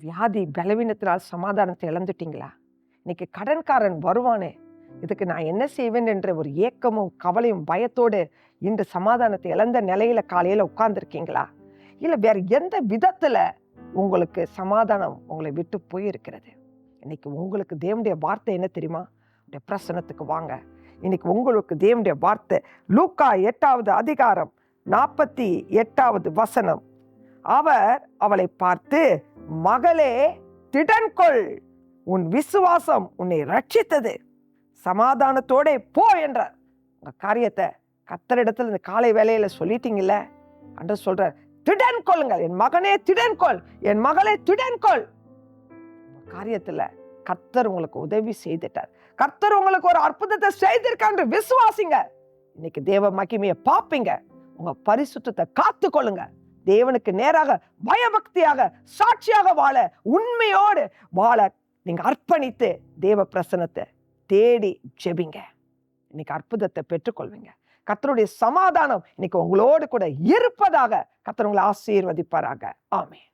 வியாதி பலவீனத்தினால் சமாதானத்தை இழந்துட்டீங்களா? இன்னைக்கு கடன்காரன் வருவானே, இதுக்கு நான் என்ன செய்வேன் என்ற ஒரு ஏக்கமும் கவலையும் பயத்தோடு இந்த சமாதானத்தை இழந்த நிலையில காலையில உட்கார்ந்துருக்கீங்களா? இல்லை வேற எந்த விதத்துல உங்களுக்கு சமாதானம் உங்களை விட்டு போயிருக்கிறது? இன்னைக்கு உங்களுக்கு தேவனுடைய வார்த்தை என்ன தெரியுமா? பிரசனத்துக்கு வாங்க. இன்னைக்கு உங்களுக்கு தேவனுடைய வார்த்தை லூக்கா 8வது அதிகாரம் 48வது வசனம். அவர் அவளை பார்த்து, மகளே திடன்கொள், உன் விசுவாசம் உன்னை ரட்சித்தது, சமாதானத்தோட போ என்றார். உங்க காரியத்தை கர்த்தரிடத்தில் இந்த காலை வேளையில சொல்லிட்டீங்கல்ல, அன்று சொல்ற திடன் கொள்ளுங்கள், என் மகனே திடன்கொள், என் மகளே திடன்கொள். காரியத்துல கர்த்தர் உங்களுக்கு உதவி செய்துட்டார். கர்த்தர் உங்களுக்கு ஒரு அற்புதத்தை செய்திருக்கான்னு விசுவாசிங்க. இன்னைக்கு தேவ மகிமையை பார்ப்பீங்க. உங்க பரிசுத்தத்தை காத்து கொள்ளுங்க. தேவனுக்கு நேராக பயபக்தியாக சாட்சியாக வாழ, உண்மையோடு வாழ நீங்க அர்ப்பணித்து தேவ பிரசனத்தை தேடி ஜெபிங்க. இன்னைக்கு அற்புதத்தை பெற்றுக்கொள்வீங்க. கர்த்தருடைய சமாதானம் இன்னைக்கு உங்களோடு கூட இருப்பதாக கர்த்தர் உங்களை ஆசீர்வதிப்பாராக. ஆமென்.